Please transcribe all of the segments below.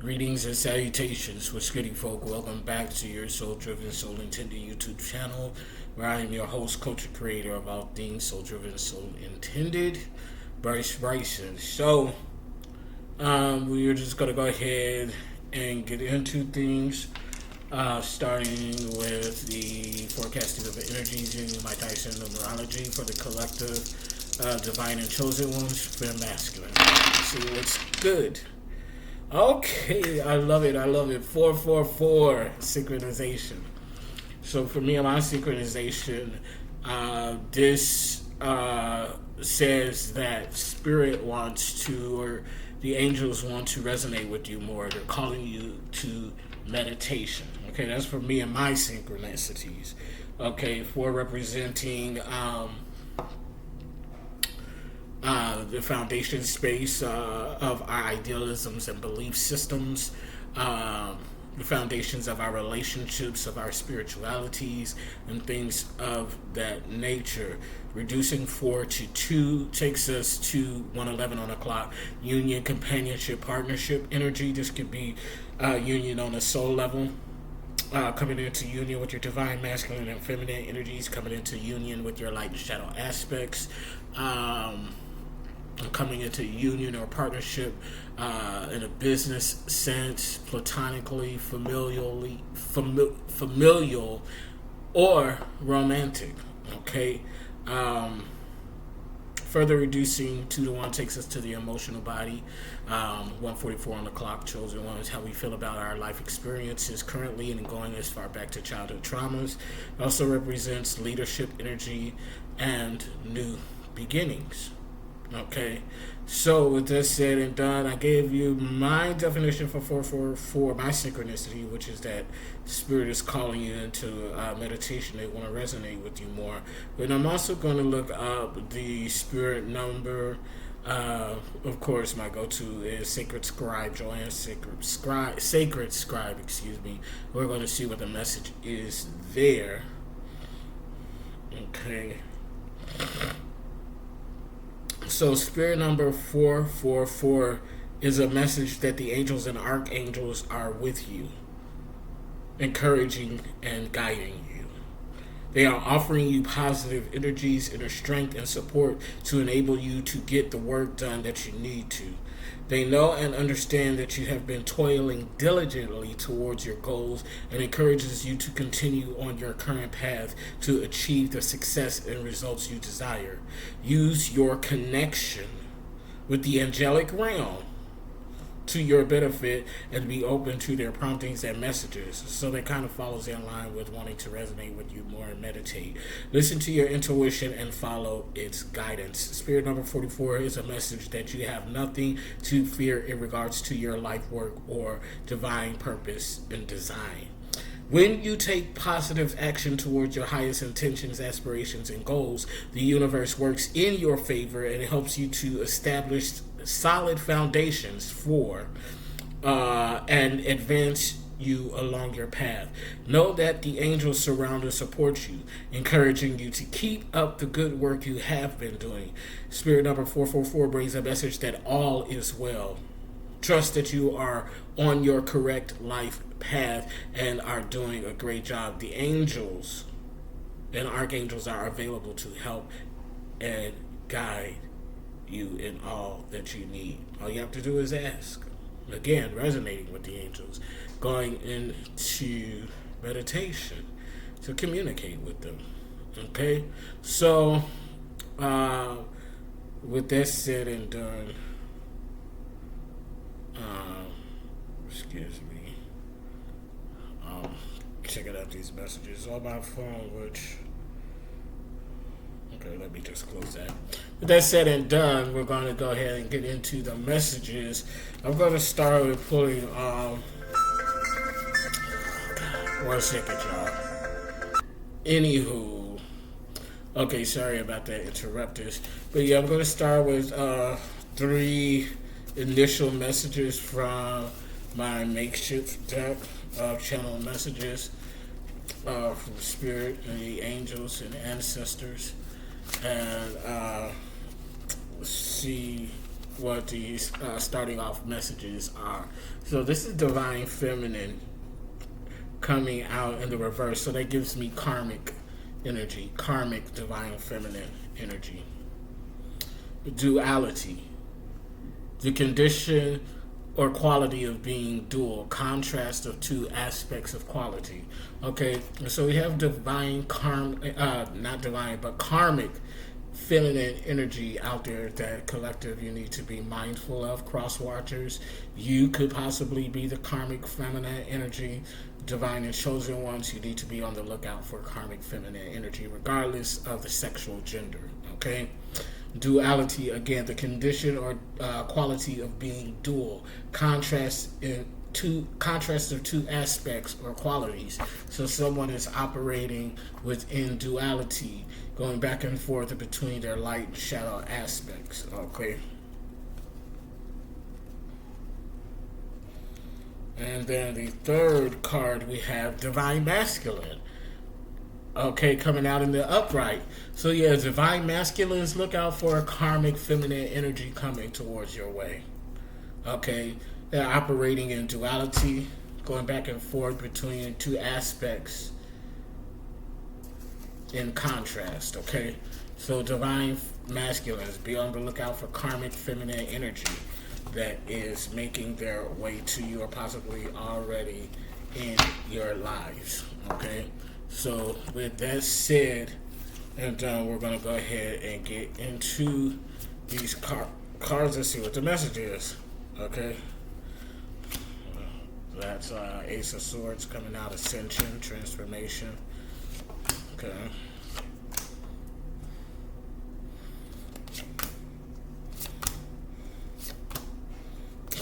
Greetings and salutations, what's goody folk. Welcome back to your Soul Driven, Soul Intended YouTube channel, where I am your host, coach, and creator of all things Soul Driven, Soul Intended, Brycebits. So, we are just going to go ahead and get into things, starting with the forecasting of the energies using my Dyson numerology for the collective, divine and chosen ones for the masculine. See what's good. Okay, I love it. 444 synchronization. So for me, my synchronization, this says that spirit wants to, or the angels want to resonate with you more. They're calling you to meditation. Okay, that's for me and my synchronicities. Okay, for representing the foundation space of our idealisms and belief systems, the foundations of our relationships, of our spiritualities, and things of that nature. Reducing 4 to 2 takes us to 111 on the clock. Union, companionship, partnership energy. This could be union on a soul level. Coming into union with your divine masculine and feminine energies, coming into union with your light and shadow aspects, coming into union or partnership in a business sense, platonically, familial, or romantic. Okay. Further reducing 2 to 1 takes us to the emotional body. 144 on the clock, chosen one is how we feel about our life experiences currently and going as far back to childhood traumas. It also represents leadership energy and new beginnings. Okay, so with that said and done, I gave you my definition for 444, my synchronicity, which is that spirit is calling you into meditation. They want to resonate with you more. But I'm also going to look up the spirit number. Of course, my go-to is Sacred Scribe, Joanne Sacred Scribe, excuse me. We're going to see what the message is there. Okay. So spirit number 444 is a message that the angels and archangels are with you, encouraging and guiding you. They are offering you positive energies, inner strength, and support to enable you to get the work done that you need to. They know and understand that you have been toiling diligently towards your goals and encourages you to continue on your current path to achieve the success and results you desire. Use your connection with the angelic realm to your benefit and be open to their promptings and messages. So that kind of follows in line with wanting to resonate with you more and meditate. Listen to your intuition and follow its guidance. Spirit number 44 is a message that you have nothing to fear in regards to your life work or divine purpose and design. When you take positive action towards your highest intentions, aspirations, and goals, the universe works in your favor and it helps you to establish solid foundations for and advance you along your path. Know that the angels surround and support you, encouraging you to keep up the good work you have been doing. Spirit number 444 brings a message that all is well. Trust that you are on your correct life path and are doing a great job. The angels and archangels are available to help and guide you in all that you need. All you have to do is ask. Again, resonating with the angels, going into meditation to communicate with them. Okay? So, with that said and done, excuse me, checking out these messages on my phone, which, okay, let me just close that. With that said and done, we're going to go ahead and get into the messages. I'm going to start with pulling, 1 second, y'all. Anywho, okay, sorry about that interrupters, but yeah, I'm going to start with 3 initial messages from my makeshift deck of channel messages from spirit and the angels and ancestors, and see what these starting off messages are. So this is divine feminine coming out in the reverse. So that gives me karmic energy, karmic divine feminine energy. Duality, the condition or quality of being dual, contrast of two aspects of quality. Okay, so we have divine not divine, but karmic feminine energy out there that collective you need to be mindful of. Cross watchers, you could possibly be the karmic feminine energy. Divine and chosen ones, you need to be on the lookout for karmic feminine energy regardless of the sexual gender. Okay, duality, again, the condition or quality of being dual, contrast of two aspects or qualities. So someone is operating within duality, going back and forth between their light and shadow aspects. Okay. And then the third card we have divine masculine. Okay, coming out in the upright. So yeah, divine masculines, look out for a karmic feminine energy coming towards your way. Okay, they're operating in duality, going back and forth between two aspects in contrast. Okay, so divine masculines, be on the lookout for karmic feminine energy that is making their way to you or possibly already in your lives. Okay, so with that said and done, we're going to go ahead and get into these cards and see what the message is. Okay, that's Ace of Swords coming out, Ascension, Transformation. Okay.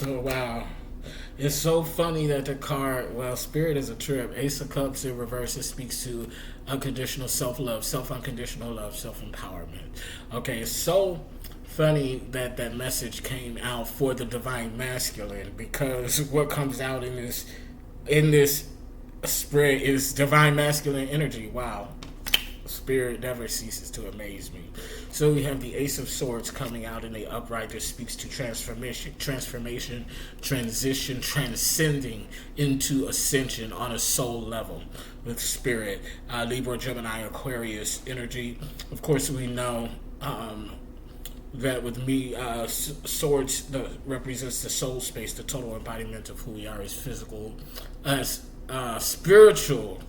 Oh, wow. It's so funny that the card, well, Spirit is a trip. Ace of Cups in reverse, it speaks to unconditional self-love, self-unconditional love, self-empowerment. Okay, it's so funny that that message came out for the divine masculine, because what comes out in this spread is divine masculine energy. Wow. Spirit never ceases to amaze me. So we have the Ace of Swords coming out in the upright that speaks to transformation, transition, transcending into ascension on a soul level with Spirit. Libra, Gemini, Aquarius energy. Of course, we know that with me, swords represents the soul space, the total embodiment of who we are as physical, as spiritual,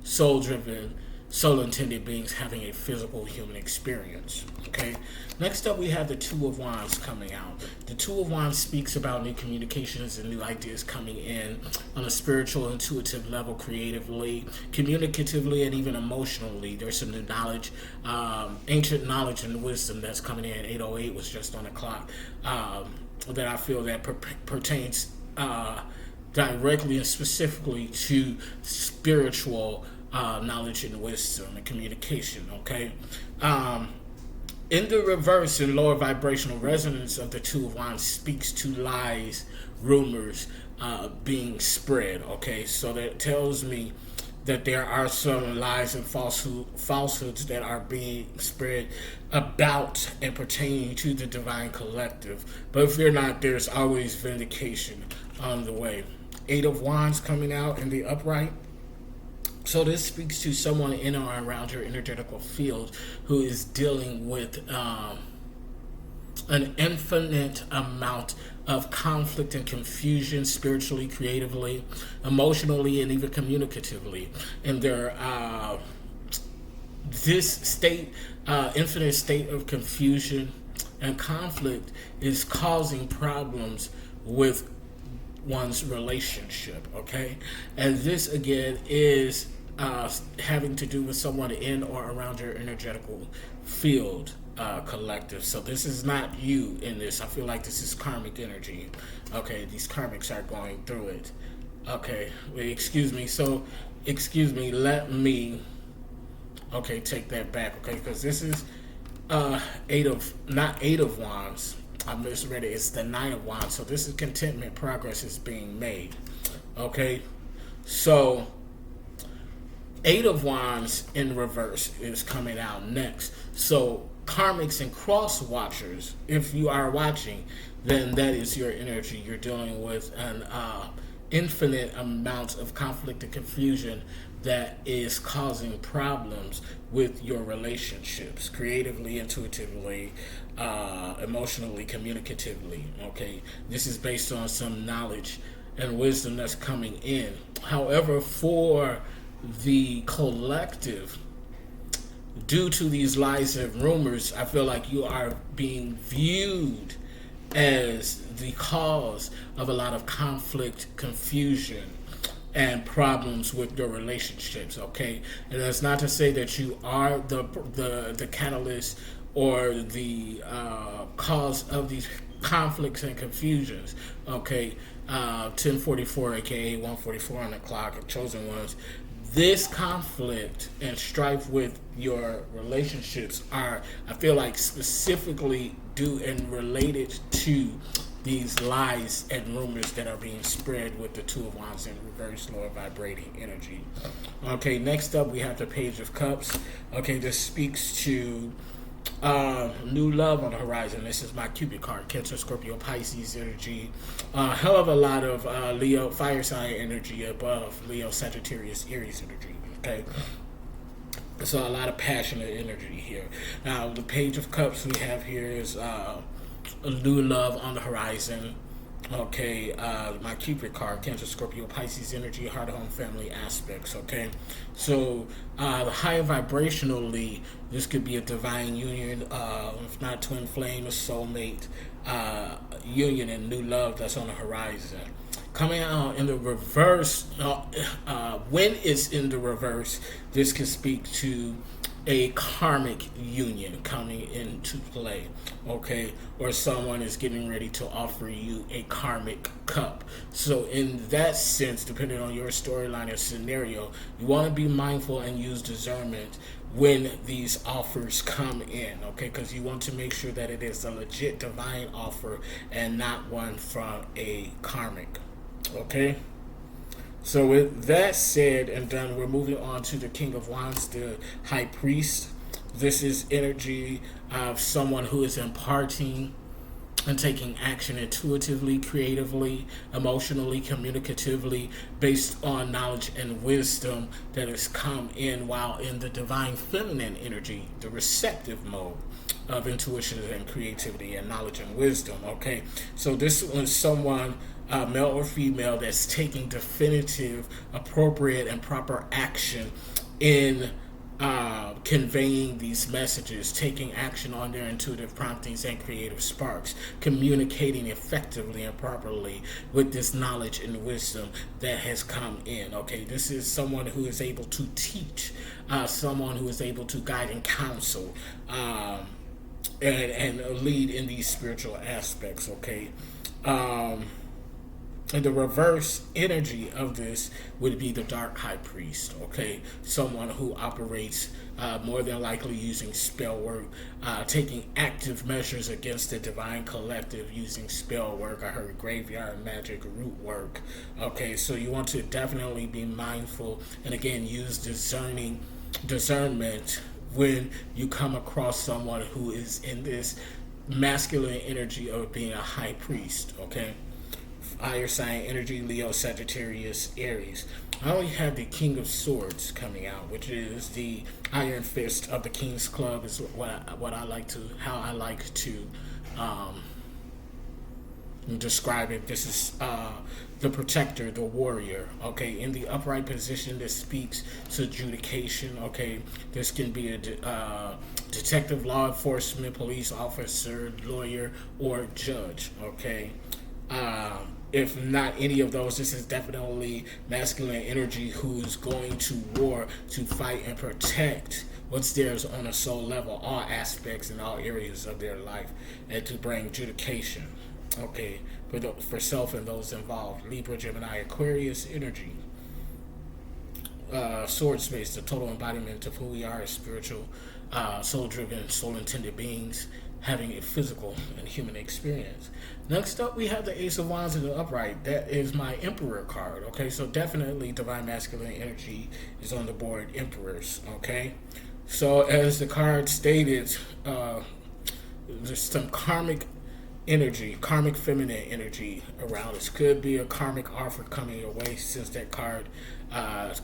soul-driven, soul-intended beings having a physical human experience. Okay. Next up, we have the Two of Wands coming out. The Two of Wands speaks about new communications and new ideas coming in on a spiritual, intuitive level, creatively, communicatively, and even emotionally. There's some new knowledge, ancient knowledge and wisdom that's coming in. 808 was just on the clock, that I feel that pertains directly and specifically to spiritual knowledge and wisdom and communication. Okay. In the reverse, in lower vibrational resonance of the Two of Wands speaks to lies, rumors being spread. Okay, so that tells me that there are some lies and falsehoods that are being spread about and pertaining to the divine collective. But if you're not, there's always vindication on the way. Eight of Wands coming out in the upright. So this speaks to someone in or around your energetical field who is dealing with an infinite amount of conflict and confusion spiritually, creatively, emotionally, and even communicatively. And their this state, infinite state of confusion and conflict is causing problems with one's relationship. Okay, and this again is having to do with someone in or around your energetical field, collective. So this is not you in this. I feel like this is karmic energy. Okay, these karmics are going through it. Okay, wait, excuse me. Let me, okay, take that back. Okay, because this is not Eight of Wands. I misread it. It's the Nine of Wands. So this is contentment. Progress is being made. Okay, so Eight of Wands in reverse is coming out next. So karmics and cross watchers, if you are watching, then that is your energy. You're dealing with an infinite amount of conflict and confusion that is causing problems with your relationships, creatively, intuitively, emotionally, communicatively. Okay, this is based on some knowledge and wisdom that's coming in. However, for the collective, due to these lies and rumors, I feel like you are being viewed as the cause of a lot of conflict, confusion, and problems with your relationships. Okay, and that's not to say that you are the catalyst or the cause of these conflicts and confusions. Okay, 1044, aka 144 on the clock, chosen ones. This conflict and strife with your relationships are, I feel like, specifically due and related to these lies and rumors that are being spread with the Two of Wands in reverse, lower vibrating energy. Okay, next up we have the Page of Cups. Okay, this speaks to new love on the horizon. This is my Cupid card. Cancer, Scorpio, Pisces energy. Hell of a lot of Leo, fire sign energy above Leo, Sagittarius, Aries energy. Okay. So a lot of passionate energy here. Now, the Page of Cups we have here is a new love on the horizon. Okay, my Cupid card, Cancer, Scorpio, Pisces energy, heart, home, family aspects. Okay, so the higher vibrationally, this could be a divine union, if not twin flame, a soulmate union and new love that's on the horizon. Coming out in the reverse, when it's in the reverse, this can speak to a karmic union coming into play, okay? Or someone is getting ready to offer you a karmic cup. So in that sense, depending on your storyline or scenario, you want to be mindful and use discernment when these offers come in, okay? Because you want to make sure that it is a legit divine offer and not one from a karmic, okay? So with that said and done, we're moving on to the King of Wands, the High Priest. This is energy of someone who is imparting and taking action intuitively, creatively, emotionally, communicatively, based on knowledge and wisdom that has come in while in the divine feminine energy, the receptive mode of intuition and creativity and knowledge and wisdom, okay? So this was someone, male or female, that's taking definitive, appropriate, and proper action in conveying these messages, taking action on their intuitive promptings and creative sparks, communicating effectively and properly with this knowledge and wisdom that has come in. Okay, this is someone who is able to teach, someone who is able to guide and counsel, and lead in these spiritual aspects. Okay. And the reverse energy of this would be the Dark High Priest, okay? Someone who operates more than likely using spell work, taking active measures against the divine collective using spell work. I heard graveyard magic, root work, okay? So you want to definitely be mindful and, again, use discernment when you come across someone who is in this masculine energy of being a high priest, okay? Fire sign energy, Leo, Sagittarius, Aries. I only have the King of Swords coming out, which is the Iron Fist of the King's Club, is how I like to describe it. This is the protector, the warrior, okay? In the upright position, this speaks to adjudication, okay? This can be a detective, law enforcement, police officer, lawyer, or judge, okay? If not any of those, this is definitely masculine energy who's going to war to fight and protect what's theirs on a soul level, all aspects and all areas of their life, and to bring judication, okay, for self and those involved. Libra, Gemini, Aquarius energy. Sword space, the total embodiment of who we are as spiritual, soul-driven, soul-intended beings, having a physical and human experience. Next up, we have the Ace of Wands in the upright. That is my Emperor card, okay? So definitely divine masculine energy is on the board, Emperors, okay? So, as the card stated, there's some karmic energy, karmic feminine energy around this. Could be a karmic offer coming your way since that card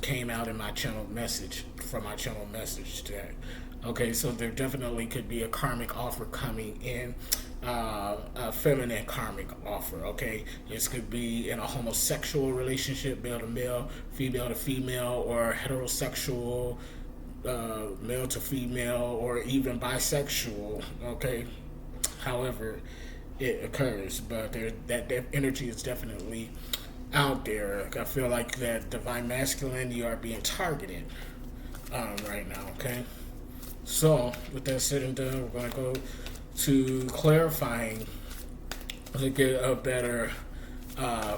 came out in my channel message, from my channel message today. Okay, so there definitely could be a karmic offer coming in, a feminine karmic offer. Okay, this could be in a homosexual relationship, male to male, female to female, or heterosexual, male to female, or even bisexual. Okay, however it occurs, but that energy is definitely out there. I feel like that divine masculine, you are being targeted right now. Okay, so with that said and done, we're going to go to clarifying to get a better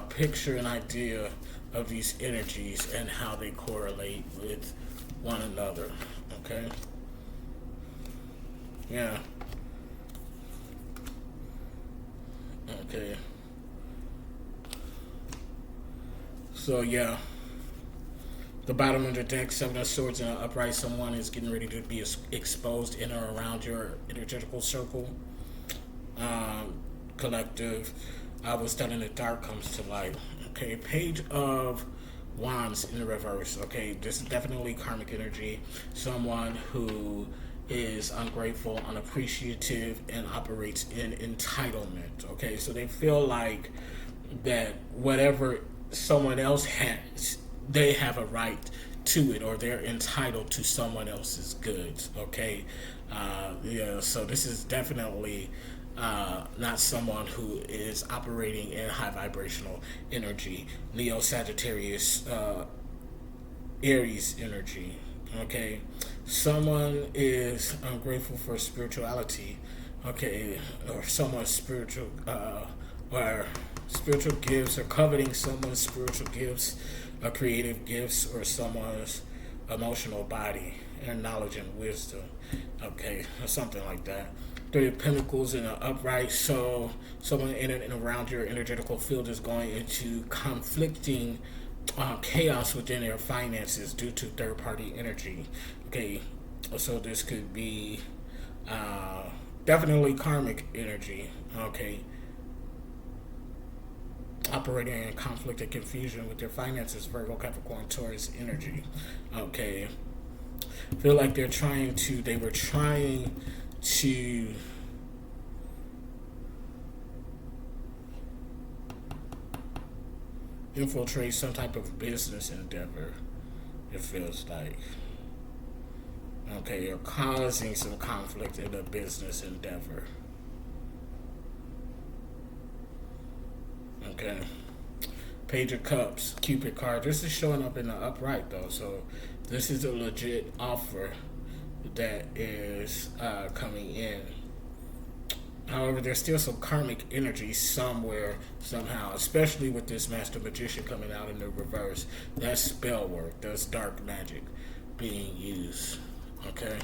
picture and idea of these energies and how they correlate with one another. Okay, yeah. Okay. So yeah, the bottom of the deck, Seven of Swords in an upright. Someone is getting ready to be exposed in or around your energetical circle. Collective. What's done in the dark comes to light. Okay, Page of Wands in the reverse. Okay, this is definitely karmic energy. Someone who is ungrateful, unappreciative, and operates in entitlement. Okay, so they feel like that whatever someone else has, they have a right to it, or they're entitled to someone else's goods. Okay, yeah. So this is definitely not someone who is operating in high vibrational energy. Leo, Sagittarius, Aries energy. Okay, someone is ungrateful for spirituality. Okay, or someone's spiritual, or spiritual gifts, or coveting someone's spiritual gifts, or creative gifts, or someone's emotional body and knowledge and wisdom. Okay, or something like that. Three of Pentacles in an upright. So someone in and around your energetical field is going into conflicting chaos within their finances due to third-party energy. Okay, so this could be definitely karmic energy. Okay, operating in conflict and confusion with their finances. Virgo, Capricorn, Taurus energy. Okay, feel like they were trying to infiltrate some type of business endeavor, it feels like. Okay, you're causing some conflict in a business endeavor. Okay, Page of Cups, Cupid card. This is showing up in the upright though, so this is a legit offer that is coming in. However, there's still some karmic energy somewhere, somehow, especially with this Master Magician coming out in the reverse. That's spell work, that's dark magic being used. Okay?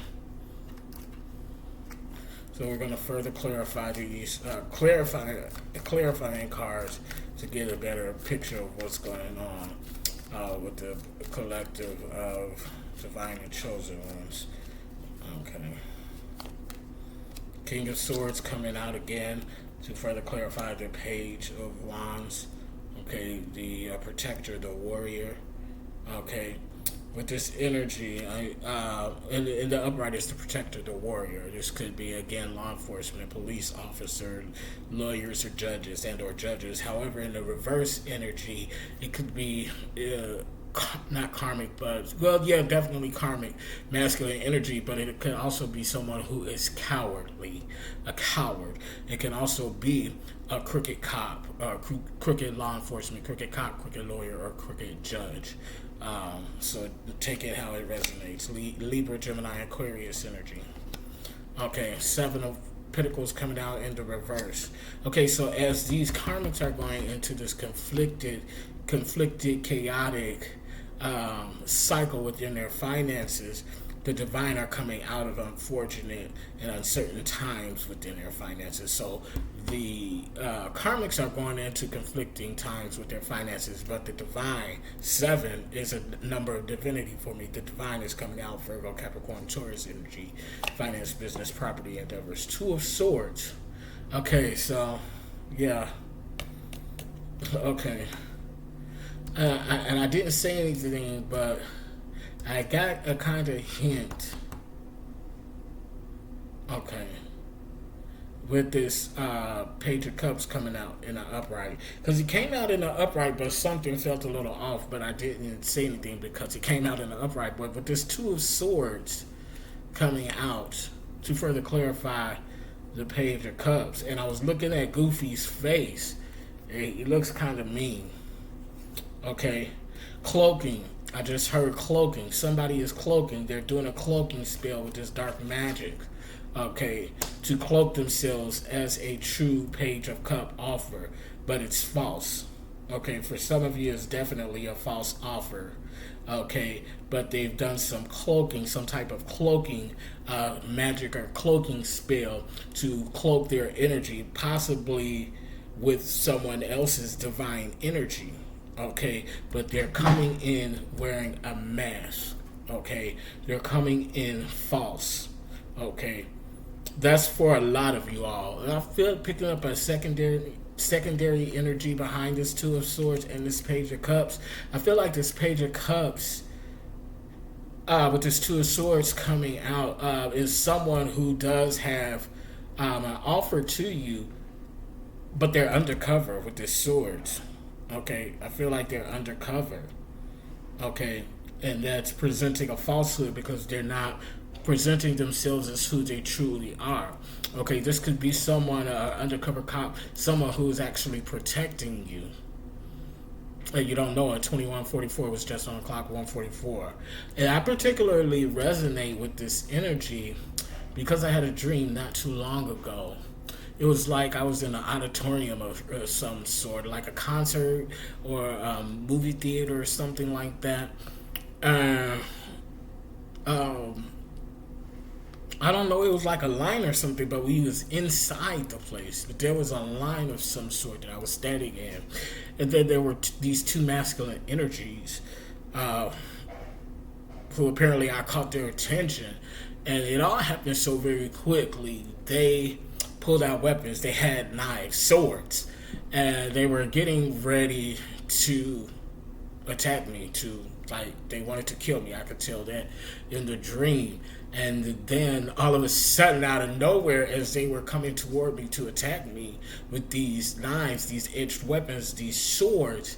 So we're going to further clarify these, clarifying cards to get a better picture of what's going on with the collective of divine and chosen ones. Okay. King of Swords coming out again to further clarify the Page of Wands. Okay, the protector, the warrior. Okay, with this energy, in the upright is the protector, the warrior. This could be again law enforcement, police officer, lawyers, or judges, and or judges. However, in the reverse energy, it could be not karmic, but well, yeah, definitely karmic masculine energy. But it could also be someone who is cowardly, a coward. It can also be a crooked cop, crooked law enforcement, crooked cop, crooked lawyer, or crooked judge. So take it how it resonates. Libra, Gemini, Aquarius energy. Okay, Seven of Pentacles coming out in the reverse. Okay, so as these karmics are going into this conflicted, chaotic cycle within their finances, the divine are coming out of unfortunate and uncertain times within their finances. So the karmics are going into conflicting times with their finances, but the divine 7 is a number of divinity for me. The divine is coming out: Virgo, Capricorn, Taurus energy, finance, business, property endeavors. 2 of Swords. Okay, so yeah. Okay. And I didn't say anything, but I got a kind of hint. Okay. With this Page of Cups coming out in an upright. Because he came out in an upright, but something felt a little off, but I didn't say anything because he came out in an upright. But with this 2 of Swords coming out, to further clarify the Page of Cups, and I was looking at Goofy's face, and he looks kind of mean. Okay. Cloaking. I just heard cloaking. Somebody is cloaking. They're doing a cloaking spell with this dark magic. Okay, to cloak themselves as a true Page of Cup offer, but it's false. Okay, for some of you, it's definitely a false offer. Okay, but they've done some cloaking, some type of cloaking magic or cloaking spell to cloak their energy, possibly with someone else's divine energy. Okay, but they're coming in wearing a mask. Okay, they're coming in false. Okay, that's for a lot of you all. And I feel picking up a secondary energy behind this 2 of Swords and this Page of Cups. I feel like this Page of Cups with this 2 of Swords coming out is someone who does have an offer to you, but they're undercover with this Swords. Okay, I feel like they're undercover. Okay, and that's presenting a falsehood because they're not presenting themselves as who they truly are. Okay, this could be someone, undercover cop, someone who is actually protecting you. And you don't know it. 2144 was just on the clock, 144. And I particularly resonate with this energy because I had a dream not too long ago. It was like I was in an auditorium of some sort, like a concert or movie theater or something like that. I don't know, it was like a line or something, but we was inside the place. But there was a line of some sort that I was standing in. And then there were these 2 masculine energies who apparently I caught their attention. And it all happened so very quickly. They pulled out weapons. They had knives, swords. And they were getting ready to attack me, they wanted to kill me. I could tell that in the dream. And then all of a sudden, out of nowhere, as they were coming toward me to attack me with these knives, these edged weapons, these swords,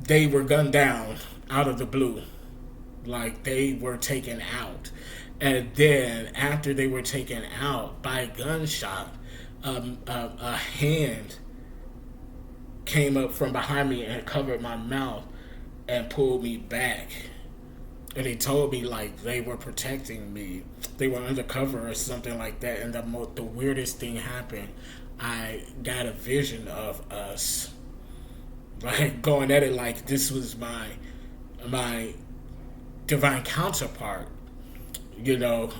they were gunned down out of the blue. Like they were taken out. And then after they were taken out by a gunshot, a hand came up from behind me and covered my mouth and pulled me back. And they told me like they were protecting me. They were undercover or something like that. And the weirdest thing happened. I got a vision of us like going at it like this was my divine counterpart. You know,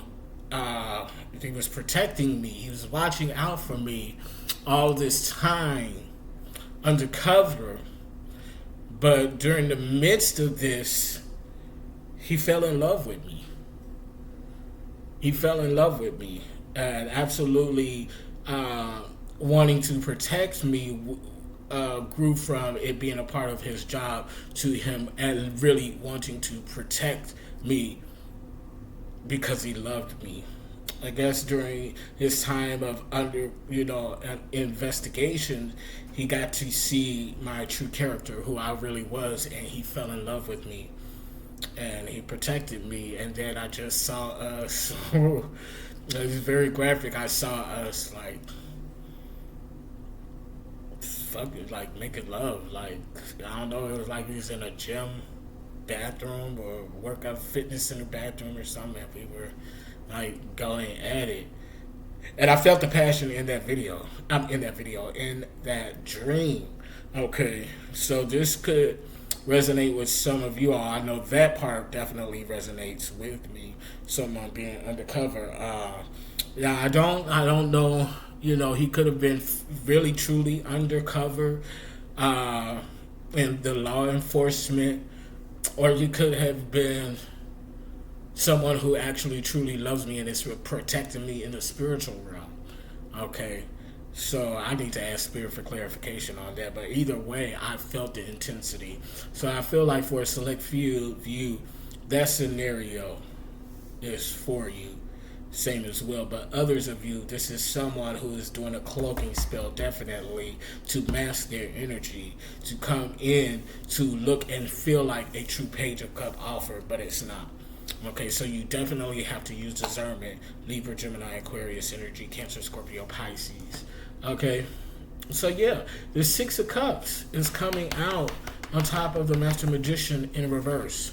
he was protecting me. He was watching out for me all this time undercover. But during the midst of this, he fell in love with me. He fell in love with me and absolutely wanting to protect me grew from it being a part of his job to him and really wanting to protect me because he loved me. I guess during his time of investigation, he got to see my true character, who I really was, and he fell in love with me. And he protected me, and then I just saw us. It was very graphic. I saw us like fucking like making love. Like I don't know. It was like we was in a gym bathroom or workout fitness center bathroom or something. We were like going at it, and I felt the passion in that video. In that dream. Okay, so this could resonate with some of you all. I know that part definitely resonates with me. Someone being undercover. Yeah, I don't know He could have been really truly undercover in the law enforcement, or you could have been someone who actually truly loves me and is protecting me in the spiritual realm. Okay. So I need to ask Spirit for clarification on that. But either way, I felt the intensity. So I feel like for a select few, that scenario is for you. Same as well. But others of you, this is someone who is doing a cloaking spell, definitely, to mask their energy, to come in, to look and feel like a true Page of Cup offer, but it's not. Okay, so you definitely have to use discernment. Libra, Gemini, Aquarius energy, Cancer, Scorpio, Pisces. Okay, so yeah, the Six of Cups is coming out on top of the Master Magician in reverse.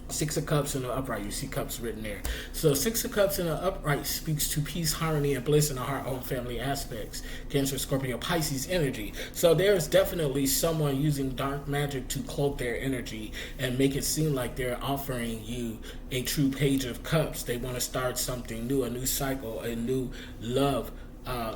Six of Cups in the upright. You see cups written there. So Six of Cups in the upright speaks to peace, harmony, and bliss in the heart, home, family aspects. Cancer, Scorpio, Pisces energy. So there's definitely someone using dark magic to cloak their energy and make it seem like they're offering you a true Page of Cups. They want to start something new, a new cycle, a new love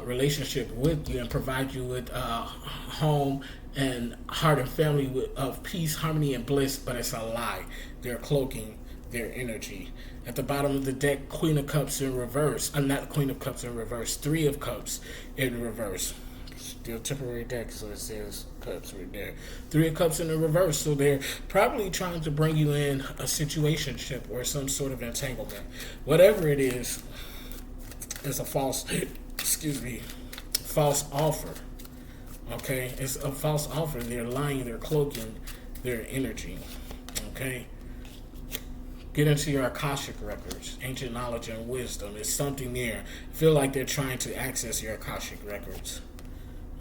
relationship with you, and provide you with home and heart and family of peace, harmony, and bliss, but it's a lie. They're cloaking their energy. At the bottom of the deck, Queen of Cups in reverse. Not Queen of Cups in reverse. Three of Cups in reverse. Still temporary deck, so it says Cups right there. Three of Cups in the reverse. So they're probably trying to bring you in a situationship or some sort of entanglement. Whatever it is, it's a false offer. Okay, it's a false offer. They're lying, they're cloaking their energy. Okay, get into your Akashic records, ancient knowledge and wisdom. It's something there. Feel like they're trying to access your Akashic records.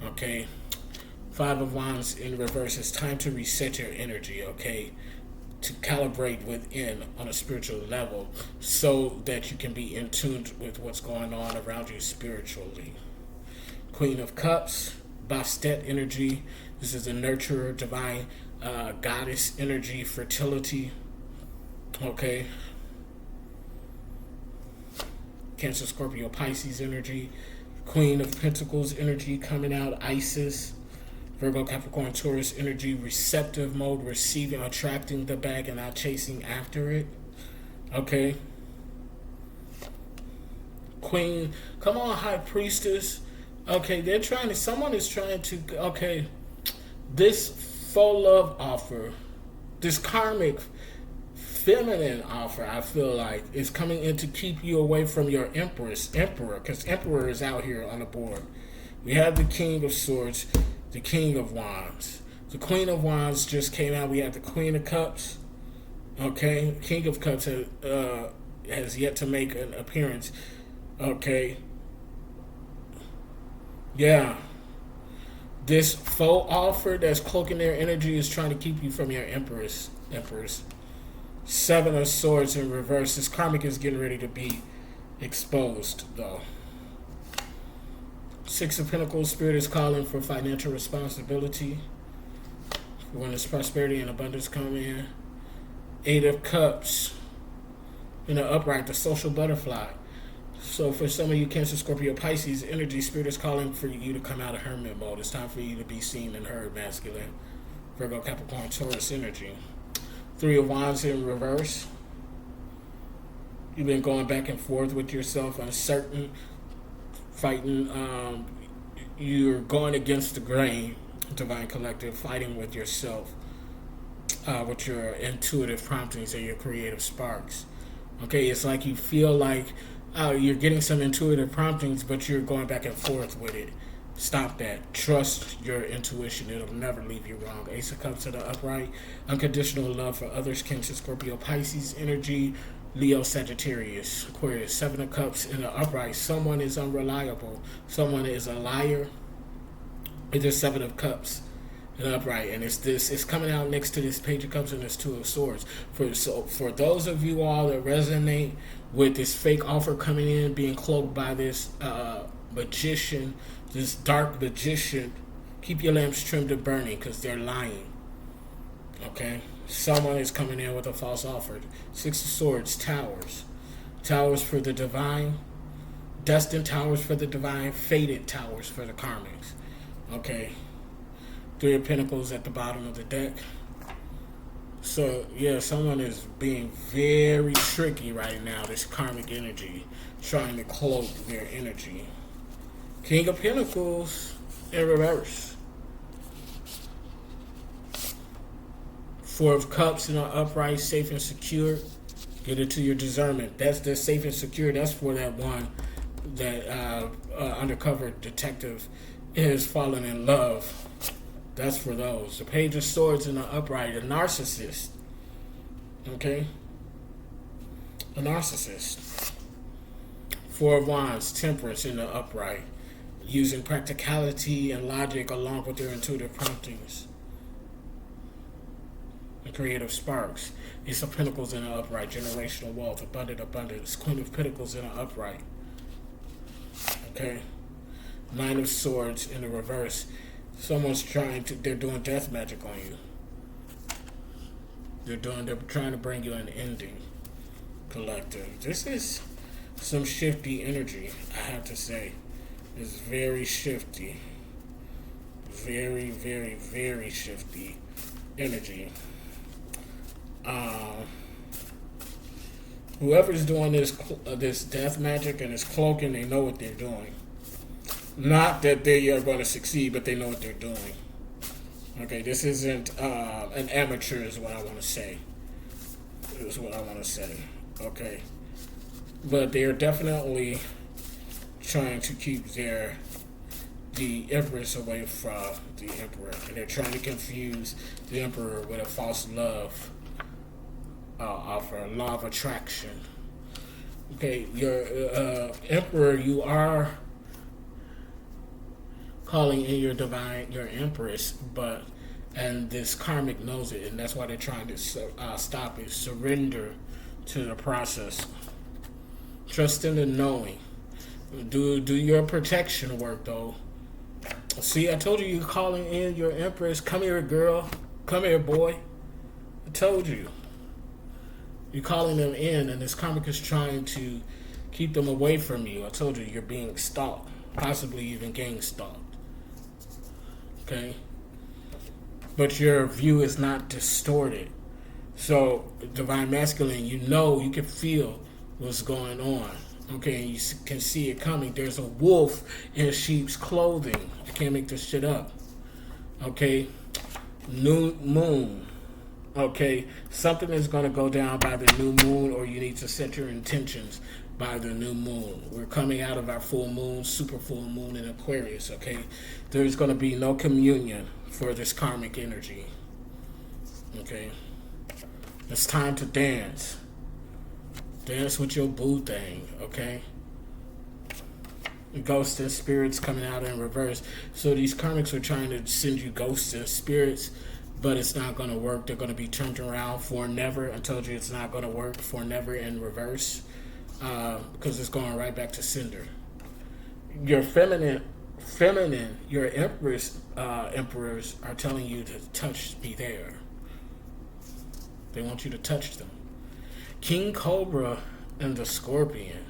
Okay, Five of Wands in reverse. It's time to reset your energy. Okay, to calibrate within on a spiritual level so that you can be in tune with what's going on around you spiritually. Queen of Cups, Bastet energy. This is a nurturer, divine goddess energy, fertility. Okay. Cancer, Scorpio, Pisces energy. Queen of Pentacles energy coming out, Isis. Virgo, Capricorn, Taurus energy, receptive mode, receiving, attracting the bag and not chasing after it. Okay. Queen, come on, High Priestess. Okay, someone is trying to, okay, this faux love offer, this karmic feminine offer, I feel like, is coming in to keep you away from your emperor, because Emperor is out here on the board. We have the King of Swords, the King of Wands. The Queen of Wands just came out. We have the Queen of Cups. Okay, King of Cups has yet to make an appearance. Okay. Yeah. This faux offer that's cloaking their energy is trying to keep you from your empress. Seven of Swords in reverse. This karmic is getting ready to be exposed, though. Six of Pentacles, Spirit is calling for financial responsibility. When this prosperity and abundance come in. Eight of Cups in the upright, the social butterfly. So for some of you Cancer, Scorpio, Pisces energy, Spirit is calling for you to come out of hermit mode. It's time for you to be seen and heard, masculine. Virgo, Capricorn, Taurus energy. Three of Wands in reverse. You've been going back and forth with yourself, uncertain, fighting. You're going against the grain, Divine Collective, fighting with yourself, with your intuitive promptings and your creative sparks. Okay, it's like you feel like you're getting some intuitive promptings, but you're going back and forth with it. Stop that. Trust your intuition. It'll never leave you wrong. Ace of Cups to the upright. Unconditional love for others. Cancer, Scorpio, Pisces energy. Leo, Sagittarius, Aquarius. Seven of Cups in the upright. Someone is unreliable. Someone is a liar. It is Seven of Cups in the upright. And it's coming out next to this Page of Cups and this Two of Swords. For those of you all that resonate with this fake offer coming in, being cloaked by this magician, this dark magician, keep your lamps trimmed and burning, because they're lying. Okay? Someone is coming in with a false offer. Six of Swords, Towers. Towers for the divine. Destined towers for the divine, fated towers for the karmics. Okay. Three of Pentacles at the bottom of the deck. So, yeah, someone is being very tricky right now, this karmic energy, trying to cloak their energy. King of Pentacles in reverse. Four of Cups in an upright, safe and secure. Get into your discernment. That's the safe and secure. That's for that one that undercover detective is falling in love. That's for those. The Page of Swords in the upright. A narcissist. Okay? A narcissist. Four of Wands. Temperance in the upright. Using practicality and logic along with their intuitive promptings. And creative sparks. Ace of Pentacles in the upright. Generational wealth. Abundant abundance. Queen of Pentacles in the upright. Okay? Nine of Swords in the reverse. Someone's they're doing death magic on you. They're trying to bring you an ending, collective. This is some shifty energy, I have to say. It's very shifty. Very, very, very shifty energy. Whoever's doing this death magic and is cloaking, they know what they're doing. Not that they are going to succeed, but they know what they're doing. Okay, this isn't an amateur is what I want to say. Is what I want to say. Okay. But they are definitely trying to keep the Empress away from the Emperor. And they're trying to confuse the Emperor with a false love offer, law of attraction. Okay, your Emperor, you are calling in your Empress, and this karmic knows it, and that's why they're trying to stop it. Surrender to the process. Trust in the knowing. Do your protection work, though. See, I told you're calling in your Empress. Come here, girl. Come here, boy. I told you. You're calling them in, and this karmic is trying to keep them away from you. I told you you're being stalked, possibly even gang stalked. Okay? But your view is not distorted. So, Divine Masculine, you can feel what's going on. Okay, and you can see it coming. There's a wolf in sheep's clothing. I can't make this shit up. Okay? New moon. Okay? Something is going to go down by the new moon, or you need to set your intentions by the new moon. We're coming out of our full moon, super full moon in Aquarius, okay? There's going to be no communion for this karmic energy, okay? It's time to dance. Dance with your boo thing, okay? Ghosts and spirits coming out in reverse. So these karmics are trying to send you ghosts and spirits, but it's not going to work. They're going to be turned around for never. I told you it's not going to work for never in reverse. Because it's going right back to cinder. Your feminine, your empress, emperors are telling you to touch me there. They want you to touch them. King Cobra and the Scorpion.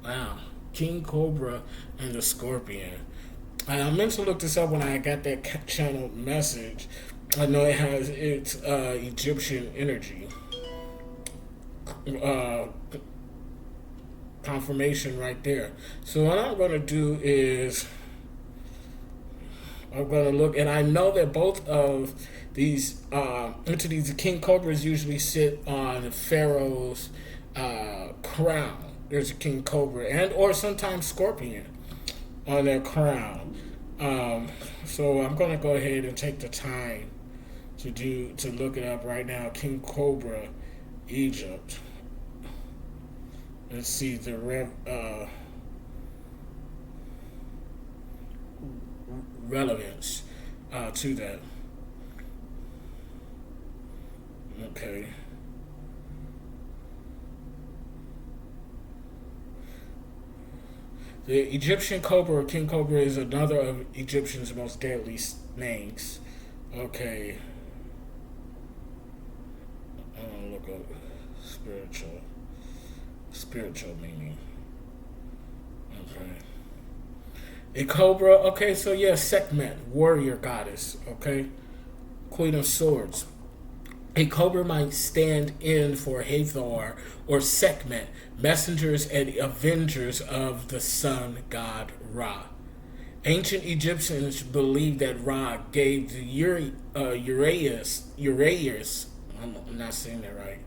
Wow. King Cobra and the Scorpion. I meant to look this up when I got that channel message. I know it's Egyptian energy. Confirmation right there. So what I'm going to do is I'm going to look, and I know that both of these entities, the King Cobras usually sit on the Pharaoh's crown. There's a King Cobra and or sometimes Scorpion on their crown. So I'm going to go ahead and take the time to look it up right now. King Cobra, Egypt. Let's see the relevance to that. Okay. The Egyptian Cobra or King Cobra is another of Egyptians' most deadly snakes. Okay. Look up spiritual meaning. Okay. A cobra, okay, so yeah, Sekhmet, warrior goddess, okay? Queen of Swords. A cobra might stand in for Hathor or Sekhmet, messengers and avengers of the sun god Ra. Ancient Egyptians believed that Ra gave the Uraeus, I'm not saying that right,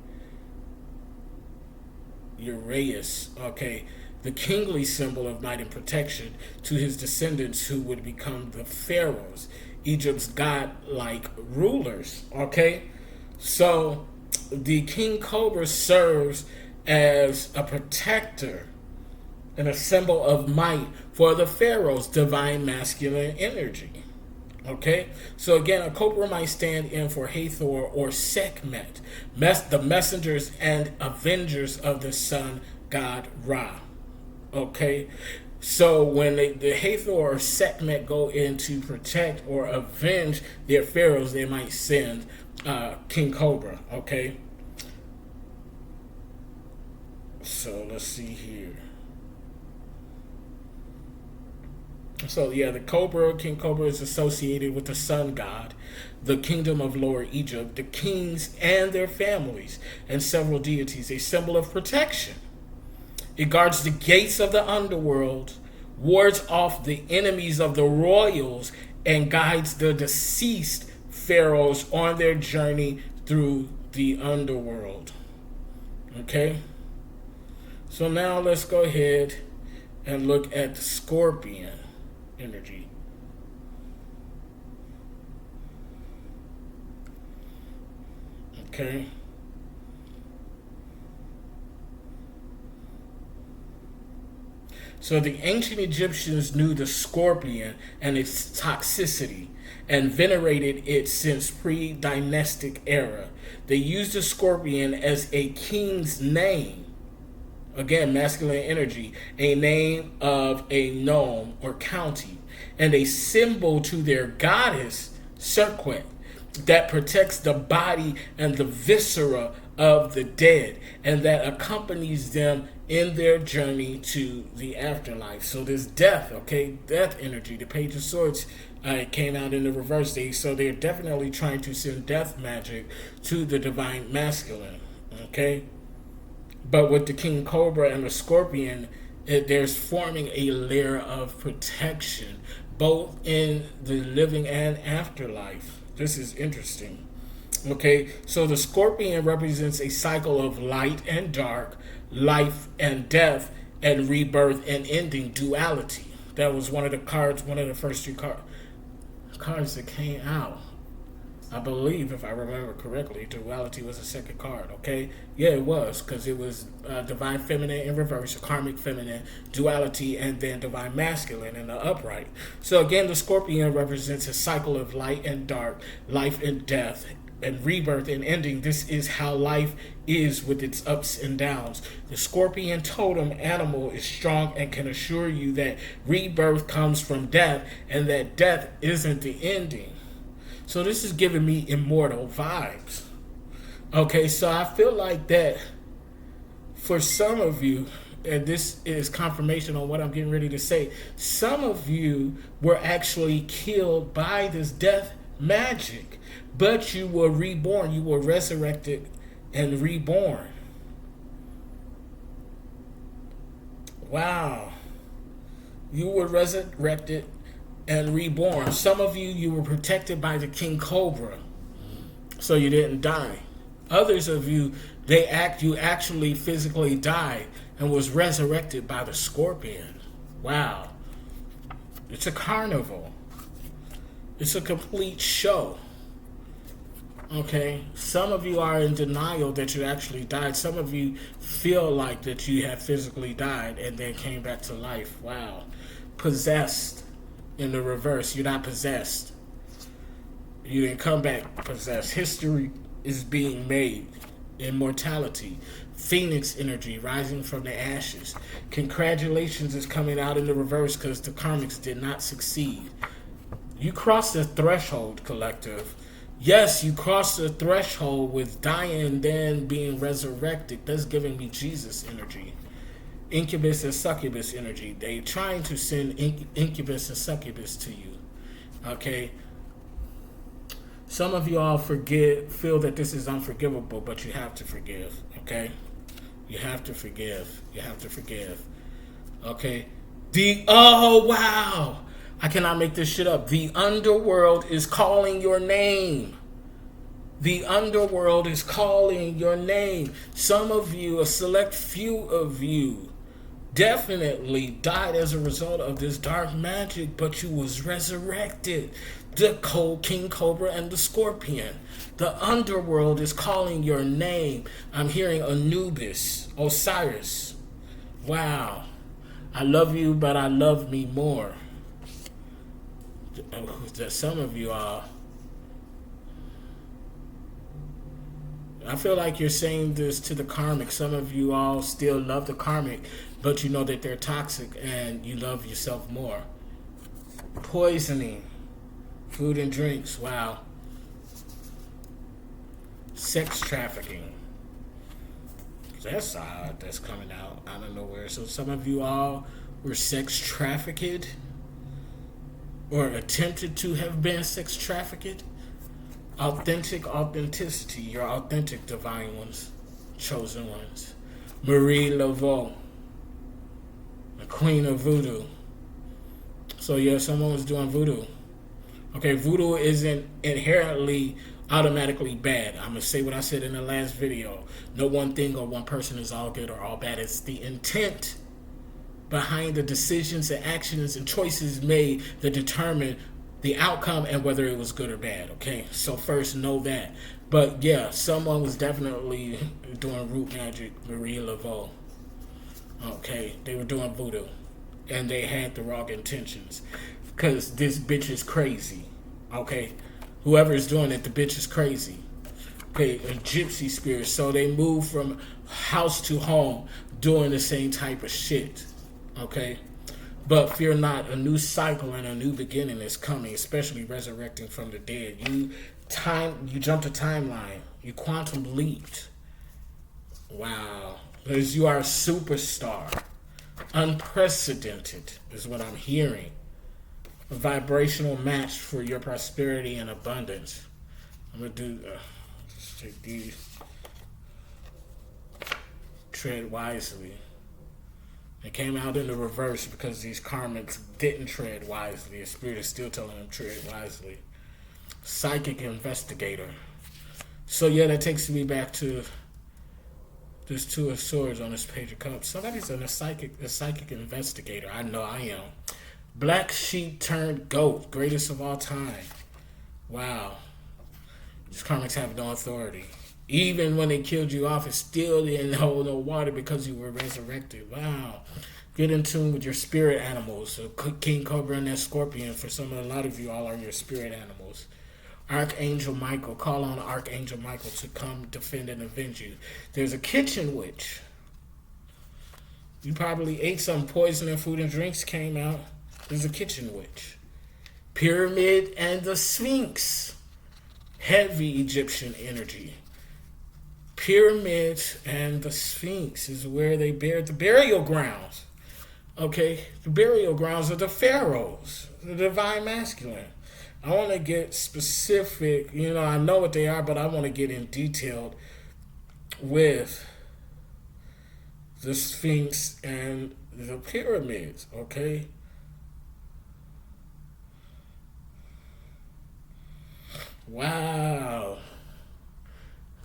Uraeus, okay, the kingly symbol of might and protection to his descendants who would become the pharaohs, Egypt's god-like rulers, okay? So the king cobra serves as a protector and a symbol of might for the pharaoh's divine masculine energy. Okay, so again, a cobra might stand in for Hathor or Sekhmet, the messengers and avengers of the sun god Ra. Okay, so when the Hathor or Sekhmet go in to protect or avenge their pharaohs, they might send King Cobra. Okay, so let's see here. So yeah, the Cobra, King Cobra, is associated with the sun god, the kingdom of Lower Egypt, the kings and their families, and several deities, a symbol of protection. It guards the gates of the underworld, wards off the enemies of the royals, and guides the deceased pharaohs on their journey through the underworld. Okay? So now let's go ahead and look at the scorpion energy. Okay. So the ancient Egyptians knew the scorpion and its toxicity and venerated it since pre-dynastic era. They used the scorpion as a king's name. Again, masculine energy, a name of a nome or county, and a symbol to their goddess, Serquet, that protects the body and the viscera of the dead, and that accompanies them in their journey to the afterlife. So there's death, okay? Death energy. The Page of Swords came out in the reverse day, so they're definitely trying to send death magic to the divine masculine, okay? But with the King Cobra and the Scorpion, there's forming a layer of protection, both in the living and afterlife. This is interesting. Okay, so the Scorpion represents a cycle of light and dark, life and death, and rebirth and ending, duality. That was one of the cards, one of the first two cards that came out. I believe, if I remember correctly, duality was the second card, okay? Yeah, it was, because it was divine feminine in reverse, karmic feminine, duality, and then divine masculine in the upright. So again, the Scorpion represents a cycle of light and dark, life and death, and rebirth and ending. This is how life is with its ups and downs. The Scorpion totem animal is strong and can assure you that rebirth comes from death and that death isn't the ending. So this is giving me immortal vibes. Okay, so I feel like that for some of you, and this is confirmation on what I'm getting ready to say, some of you were actually killed by this death magic, but you were reborn, you were resurrected and reborn. Wow. You were resurrected and reborn. Some of you, you were protected by the King Cobra, so you didn't die. Others of you, you actually physically died and was resurrected by the Scorpion. Wow. It's a carnival. It's a complete show. Okay, some of you are in denial that you actually died. Some of you feel like that you have physically died and then came back to life. Wow. Possessed. In the reverse, you're not possessed. You didn't come back possessed. History is being made. Immortality. Phoenix energy rising from the ashes. Congratulations is coming out in the reverse because the karmics did not succeed. You crossed the threshold, collective. Yes, you crossed the threshold with dying and then being resurrected. That's giving me Jesus energy. incubus and succubus energy. They trying to send incubus and succubus to you. Okay. Some of you all feel that this is unforgivable, but you have to forgive. Okay. You have to forgive. You have to forgive. Okay. Oh wow. I cannot make this shit up. The underworld is calling your name. The underworld is calling your name. Some of you, a select few of you, definitely died as a result of this dark magic, but you was resurrected. The King Cobra and the Scorpion. The underworld is calling your name. I'm hearing Anubis, Osiris. Wow. I love you, but I love me more. Some of you are. I feel like you're saying this to the karmic. Some of you all still love the karmic, but you know that they're toxic and you love yourself more. Poisoning. Food and drinks. Wow. Sex trafficking. That's odd. That's coming out of nowhere. So some of you all were sex trafficked or attempted to have been sex trafficked. Authenticity. Your authentic divine ones. Chosen ones. Marie Laveau. The queen of voodoo. So yeah, someone was doing voodoo. Okay, voodoo isn't inherently automatically bad. I'm going to say what I said in the last video. No one thing or one person is all good or all bad. It's the intent behind the decisions and actions and choices made that determine the outcome and whether it was good or bad. Okay, so first know that. But yeah, someone was definitely doing root magic, Marie Laveau. Okay, they were doing voodoo. And they had the wrong intentions. Because this bitch is crazy. Okay? Whoever is doing it, the bitch is crazy. Okay? A gypsy spirit. So they move from house to home doing the same type of shit. Okay? But fear not, a new cycle and a new beginning is coming, especially resurrecting from the dead. You jumped a timeline. You quantum leaped. Wow. Because you are a superstar. Unprecedented is what I'm hearing. A vibrational match for your prosperity and abundance. I'm going to do, let's take these. Tread wisely. It came out in the reverse because these karmics didn't tread wisely. The spirit is still telling them tread wisely. Psychic investigator. So yeah, that takes me back to there's Two of Swords on this page of cups. Somebody's a psychic investigator. I know I am. Black sheep turned goat, greatest of all time. Wow. These karmics have no authority. Even when they killed you off, it still didn't hold no water because you were resurrected. Wow. Get in tune with your spirit animals. So King Cobra and that Scorpion, for a lot of you all are your spirit animals. Archangel Michael. Call on Archangel Michael to come defend and avenge you. There's a kitchen witch. You probably ate some poison and food and drinks came out. There's a kitchen witch. Pyramid and the Sphinx. Heavy Egyptian energy. Pyramid and the Sphinx is where they buried the burial grounds. Okay? The burial grounds of the pharaohs. The divine masculine. I want to get specific. I know what they are, but I want to get in detail with the Sphinx and the pyramids. Okay? Wow.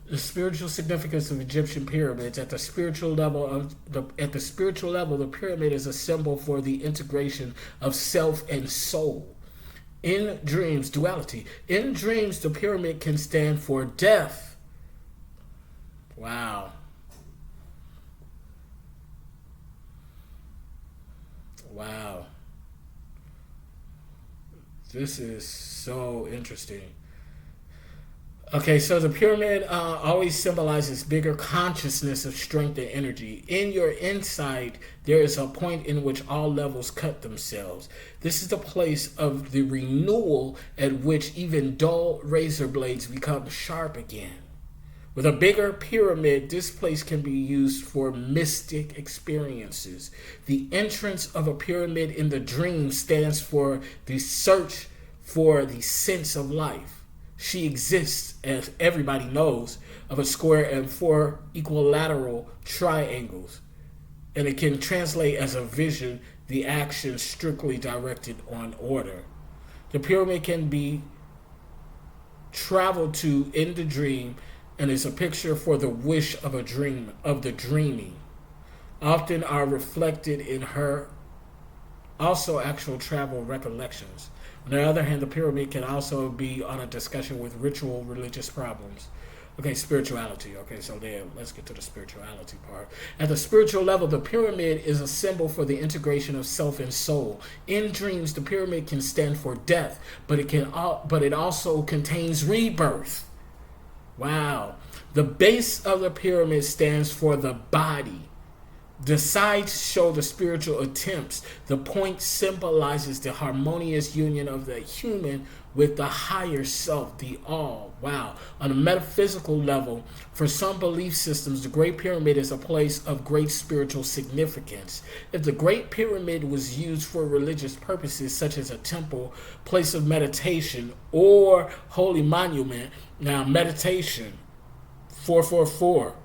The spiritual significance of Egyptian pyramids at the spiritual level the pyramid is a symbol for the integration of self and soul. In dreams, duality. In dreams, the pyramid can stand for death. Wow. Wow. This is so interesting. Okay, so the pyramid always symbolizes bigger consciousness of strength and energy. In your inside, there is a point in which all levels cut themselves. This is the place of the renewal at which even dull razor blades become sharp again. With a bigger pyramid, this place can be used for mystic experiences. The entrance of a pyramid in the dream stands for the search for the sense of life. She exists, as everybody knows, of a square and four equilateral triangles, and it can translate as a vision, the action strictly directed on order. The pyramid can be traveled to in the dream and is a picture for the wish of a dream, of the dreaming. Often are reflected in her also actual travel recollections. On the other hand, the pyramid can also be on a discussion with ritual religious problems. Okay, spirituality. Okay, so then let's get to the spirituality part. At the spiritual level, the pyramid is a symbol for the integration of self and soul. In dreams, the pyramid can stand for death, but it also contains rebirth. Wow. The base of the pyramid stands for the body. The sides show the spiritual attempts. The point symbolizes the harmonious union of the human with the higher self, the all. Wow. On a metaphysical level, for some belief systems, the Great Pyramid is a place of great spiritual significance. If the Great Pyramid was used for religious purposes, such as a temple, place of meditation, or holy monument, now meditation, 444.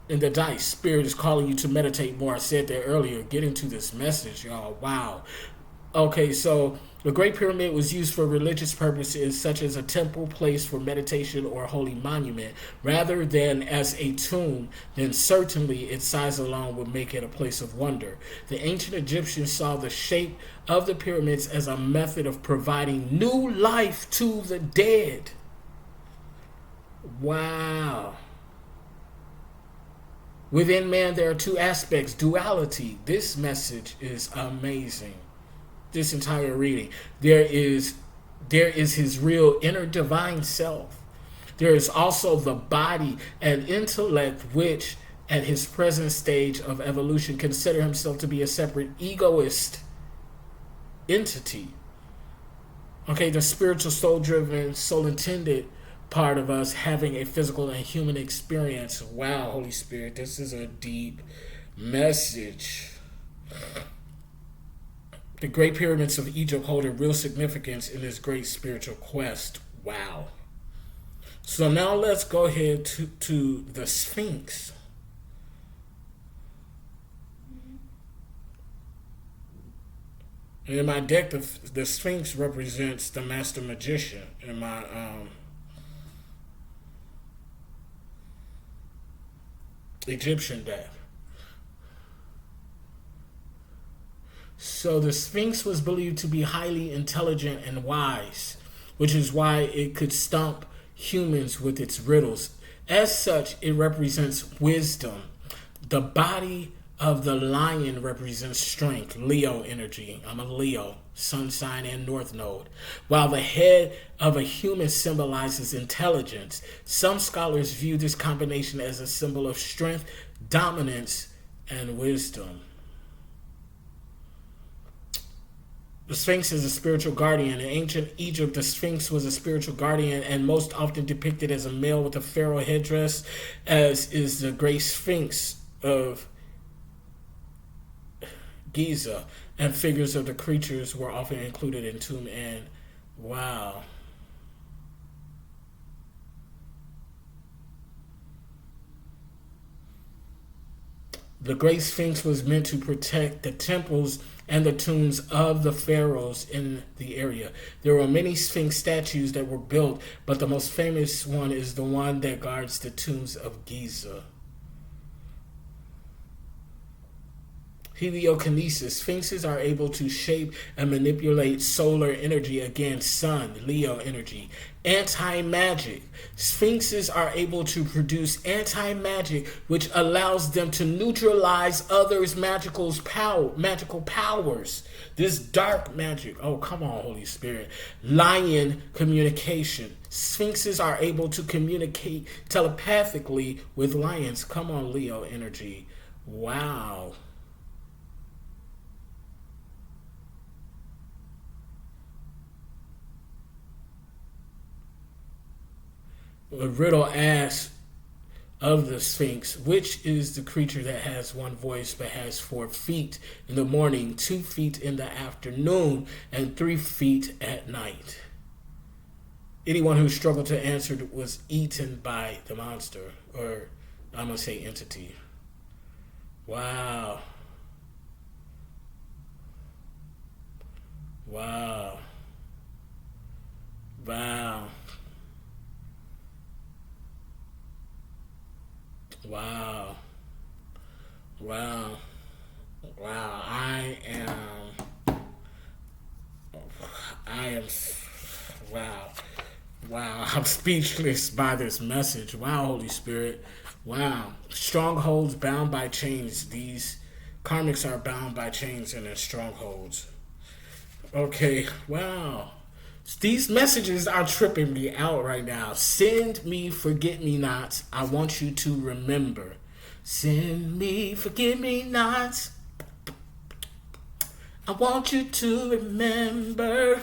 In the dice, Spirit is calling you to meditate more. I said that earlier. Get into this message, y'all. Wow. Okay, so the Great Pyramid was used for religious purposes, such as a temple, place for meditation, or holy monument, rather than as a tomb. Then certainly its size alone would make it a place of wonder. The ancient Egyptians saw the shape of the pyramids as a method of providing new life to the dead. Wow. Within man, there are two aspects, duality. This message is amazing. This entire reading. There is his real inner divine self. There is also the body and intellect, which at his present stage of evolution consider himself to be a separate egoist entity. Okay, the spiritual, soul-driven, soul-intended part of us having a physical and human experience. Wow, Holy Spirit, this is a deep message. The Great Pyramids of Egypt hold a real significance in this great spiritual quest. Wow. So now let's go ahead to the Sphinx. And in my deck, the Sphinx represents the master magician. In my Egyptian deck. So the Sphinx was believed to be highly intelligent and wise, which is why it could stump humans with its riddles. As such, it represents wisdom. The body of the lion represents strength, Leo energy. I'm a Leo, sun sign and north node. While the head of a human symbolizes intelligence, some scholars view this combination as a symbol of strength, dominance, and wisdom. The Sphinx is a spiritual guardian. In ancient Egypt, the Sphinx was a spiritual guardian and most often depicted as a male with a pharaoh headdress, as is the Great Sphinx of Giza, and figures of the creatures were often included in tomb and wow. The Great Sphinx was meant to protect the temples and the tombs of the pharaohs in the area. There were many Sphinx statues that were built, but the most famous one is the one that guards the tombs of Giza. Heliokinesis. Sphinxes are able to shape and manipulate solar energy, again, sun, Leo energy. Anti-magic. Sphinxes are able to produce anti-magic, which allows them to neutralize others' magical powers. This dark magic. Oh, come on, Holy Spirit. Lion communication. Sphinxes are able to communicate telepathically with lions. Come on, Leo energy. Wow. A riddle asks, of the Sphinx, which is the creature that has one voice but has 4 feet in the morning, 2 feet in the afternoon, and 3 feet at night. Anyone who struggled to answer was eaten by the monster, or I'm going to say entity. Wow. Wow. Wow. Wow. Wow. Wow. Wow. Wow. I'm speechless by this message. Wow, Holy Spirit. Wow. Strongholds bound by chains. These karmics are bound by chains and their strongholds. Okay. Wow. These messages are tripping me out right now. Send me forget-me-nots. I want you to remember. Send me forget-me-nots. I want you to remember.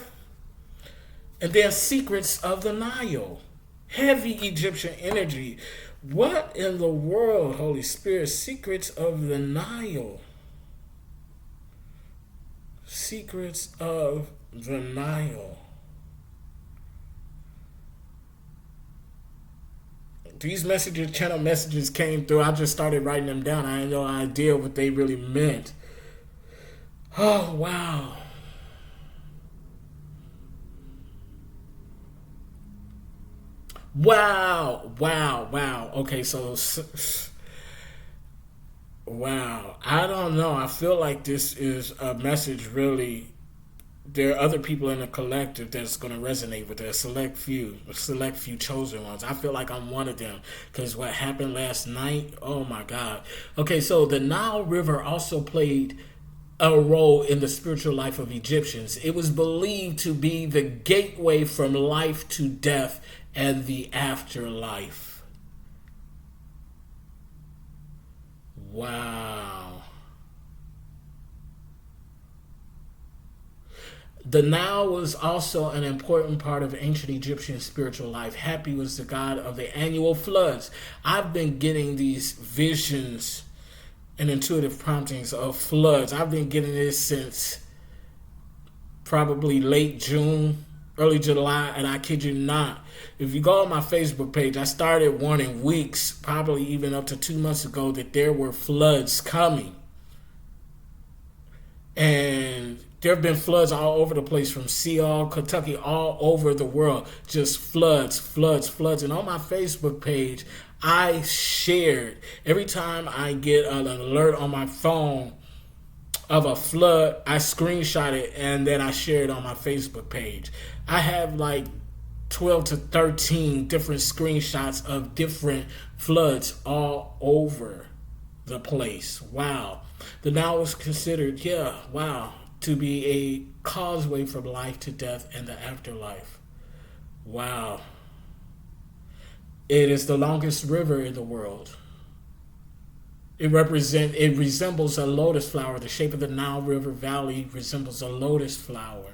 And then secrets of the Nile. Heavy Egyptian energy. What in the world, Holy Spirit? Secrets of the Nile. Secrets of the Nile. These messages, channel messages came through. I just started writing them down. I had no idea what they really meant. Oh, wow. Wow. Okay, so wow. I don't know. I feel like this is a message really. There are other people in the collective that's going to resonate with it. A select few chosen ones. I feel like I'm one of them because what happened last night, oh my God. Okay, so the Nile River also played a role in the spiritual life of Egyptians. It was believed to be the gateway from life to death and the afterlife. Wow. The Nile was also an important part of ancient Egyptian spiritual life. Hapi was the god of the annual floods. I've been getting these visions and intuitive promptings of floods. I've been getting this since probably late June, early July, and I kid you not. If you go on my Facebook page, I started warning weeks, probably even up to 2 months ago, that there were floods coming. And there have been floods all over the place, from Seattle, Kentucky, all over the world. Just floods. And on my Facebook page, I shared, every time I get an alert on my phone of a flood, I screenshot it and then I share it on my Facebook page. I have like 12 to 13 different screenshots of different floods all over the place. Wow. The Nile was considered, to be a causeway from life to death and the afterlife. Wow. It is the longest river in the world. It resembles a lotus flower. The shape of the Nile River Valley resembles a lotus flower,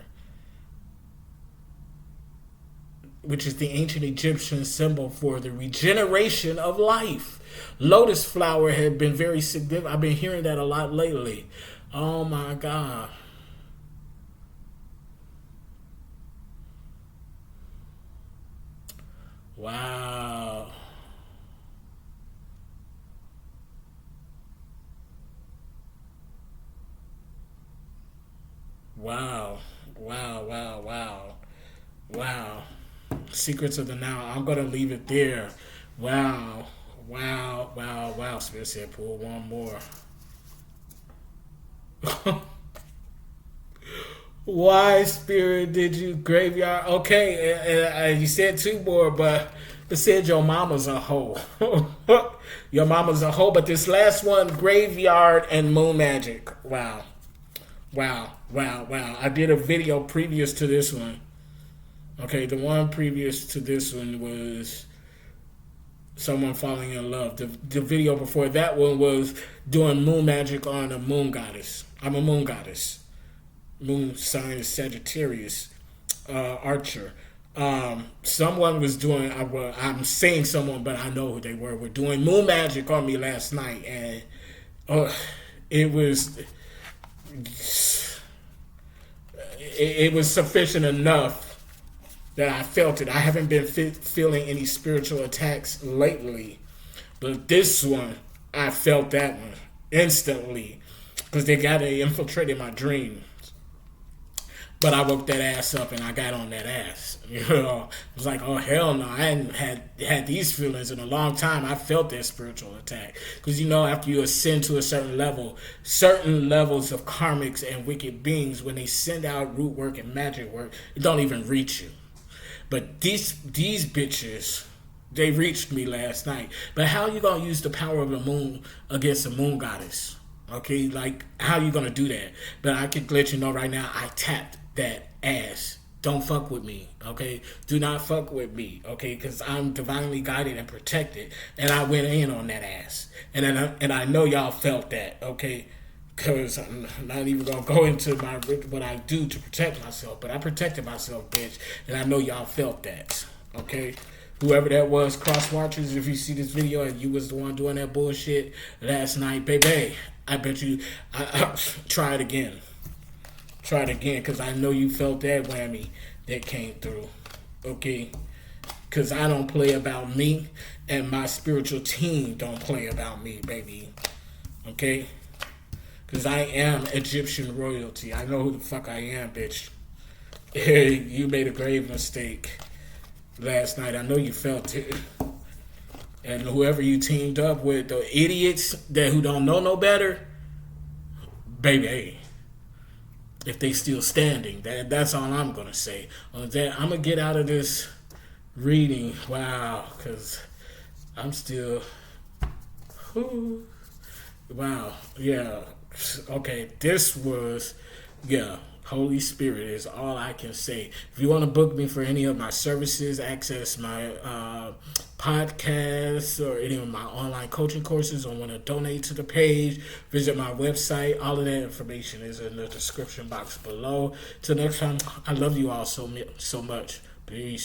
which is the ancient Egyptian symbol for the regeneration of life. Lotus flower had been very significant. I've been hearing that a lot lately. Oh my God. Wow. Wow. Wow. Secrets of the Nile. I'm going to leave it there. Wow. Spirit said, pull one more. Why, Spirit, did you graveyard? Okay, and you said 2 more, but it said your mama's a hoe. Your mama's a hoe, but this last one, graveyard and moon magic. Wow. I did a video previous to this one. Okay, the one previous to this one was someone falling in love. The video before that one was doing moon magic on a moon goddess. I'm a moon goddess. Moon sign is Sagittarius, Archer. Someone was doing, I'm saying someone, but I know who they were doing moon magic on me last night, and uh, it was it was sufficient enough that I felt it. I haven't been feeling any spiritual attacks lately, but this one, I felt that one instantly because they infiltrated my dream. But I woke that ass up and I got on that ass. I was like, oh hell no! I hadn't had these feelings in a long time. I felt that spiritual attack because after you ascend to a certain level, certain levels of karmics and wicked beings, when they send out root work and magic work, it don't even reach you. But these bitches, they reached me last night. But how you gonna use the power of the moon against the moon goddess? Okay, like how you gonna do that? But I can let you know right now, I tapped that ass. Don't fuck with me, okay? Do not fuck with me, okay? Because I'm divinely guided and protected, and I went in on that ass, and I know y'all felt that, okay? Because I'm not even gonna go into what I do to protect myself, but I protected myself, bitch, and I know y'all felt that, okay? Whoever that was, cross watchers, if you see this video and you was the one doing that bullshit last night, baby, I bet you, I try it again. Try it again, because I know you felt that whammy that came through, okay? Because I don't play about me, and my spiritual team don't play about me, baby, okay? Because I am Egyptian royalty. I know who the fuck I am, bitch. You made a grave mistake last night. I know you felt it. And whoever you teamed up with, the idiots who don't know no better, baby, if they still standing, that's all I'm gonna say. On that, I'm gonna get out of this reading. Wow, because I'm still. Whew, wow, yeah. Okay, this was, yeah. Holy Spirit is all I can say. If you want to book me for any of my services, access my podcasts or any of my online coaching courses, or want to donate to the page, visit my website. All of that information is in the description box below. Till next time, I love you all so much. Peace.